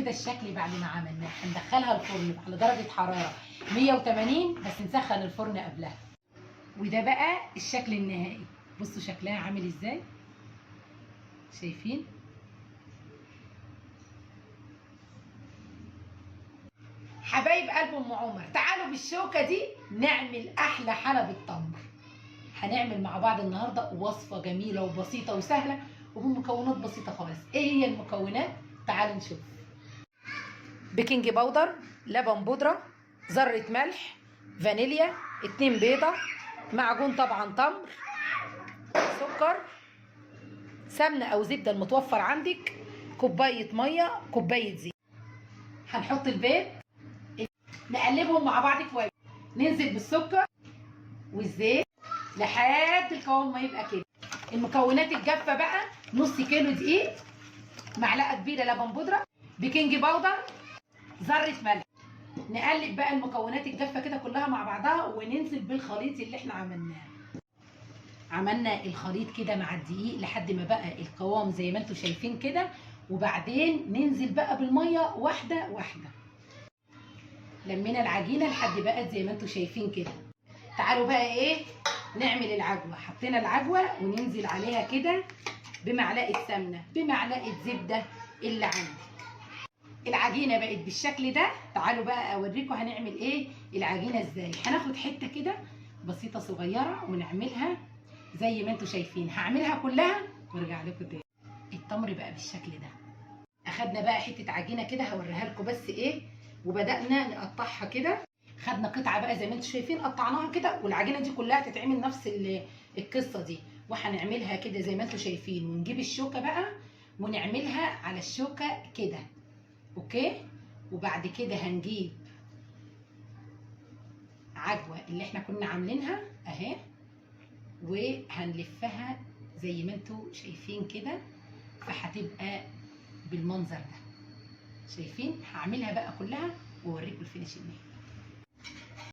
كده الشكل بعد ما عملناه. هندخلها الفرن على درجه حراره 180، بس نسخن الفرن قبلها. وده بقى الشكل النهائي. بصوا شكلها عامل ازاي، شايفين؟ حبايب قلب ام عمر، تعالوا بالشوكه دي نعمل احلى حلب التمر. هنعمل مع بعض النهارده وصفه جميله وبسيطه وسهله وبمكونات بسيطه خالص. ايه هي المكونات؟ تعالوا نشوف. بيكنج باودر، لبن بودره، ذره ملح، فانيليا، 2 بيضه، معجون طبعا تمر، سكر، سمنه او زبده المتوفر عندك، كوبايه ميه، كوبايه زيت. هنحط البيض، نقلبهم مع بعض كويس، ننزل بالسكر والزيت لحد القوام ما يبقى كده. المكونات الجافه بقى نص كيلو دقيق، معلقه كبيره لبن بودره، بيكنج باودر، ذره ملح. نقلب بقى المكونات الجافه كده كلها مع بعضها وننزل بالخليط اللي احنا عملناه. عملنا الخليط كده مع الدقيق لحد ما بقى القوام زي ما انتم شايفين كده، وبعدين ننزل بقى بالميه واحده واحده. لمينا العجينه لحد بقت زي ما انتم شايفين كده. تعالوا بقى ايه نعمل العجوه. حطينا العجوه وننزل عليها كده بمعلقه سمنه، بمعلقه زبده اللي عندك. العجينه بقت بالشكل ده. تعالوا بقى اوريكم هنعمل ايه العجينه ازاي. هناخد حته كده بسيطه صغيره ونعملها زي ما انتم شايفين. هعملها كلها وارجع لكم تاني. التمر بقى بالشكل ده. اخدنا بقى حته عجينه كده هوريها لكم بس ايه، وبدانا نقطعها كده. خدنا قطعه بقى زي ما انتم شايفين قطعناها كده، والعجينه دي كلها هتتعمل نفس القصه دي. وهنعملها كده زي ما انتم شايفين، ونجيب الشوكه بقى ونعملها على الشوكه كده، اوكي. وبعد كده هنجيب عجوه اللي احنا كنا عاملينها اهي، وهنلفها زي ما انتم شايفين كده، فهتبقى بالمنظر ده. شايفين؟ هعملها بقى كلها واوريكم الفينش النهائي.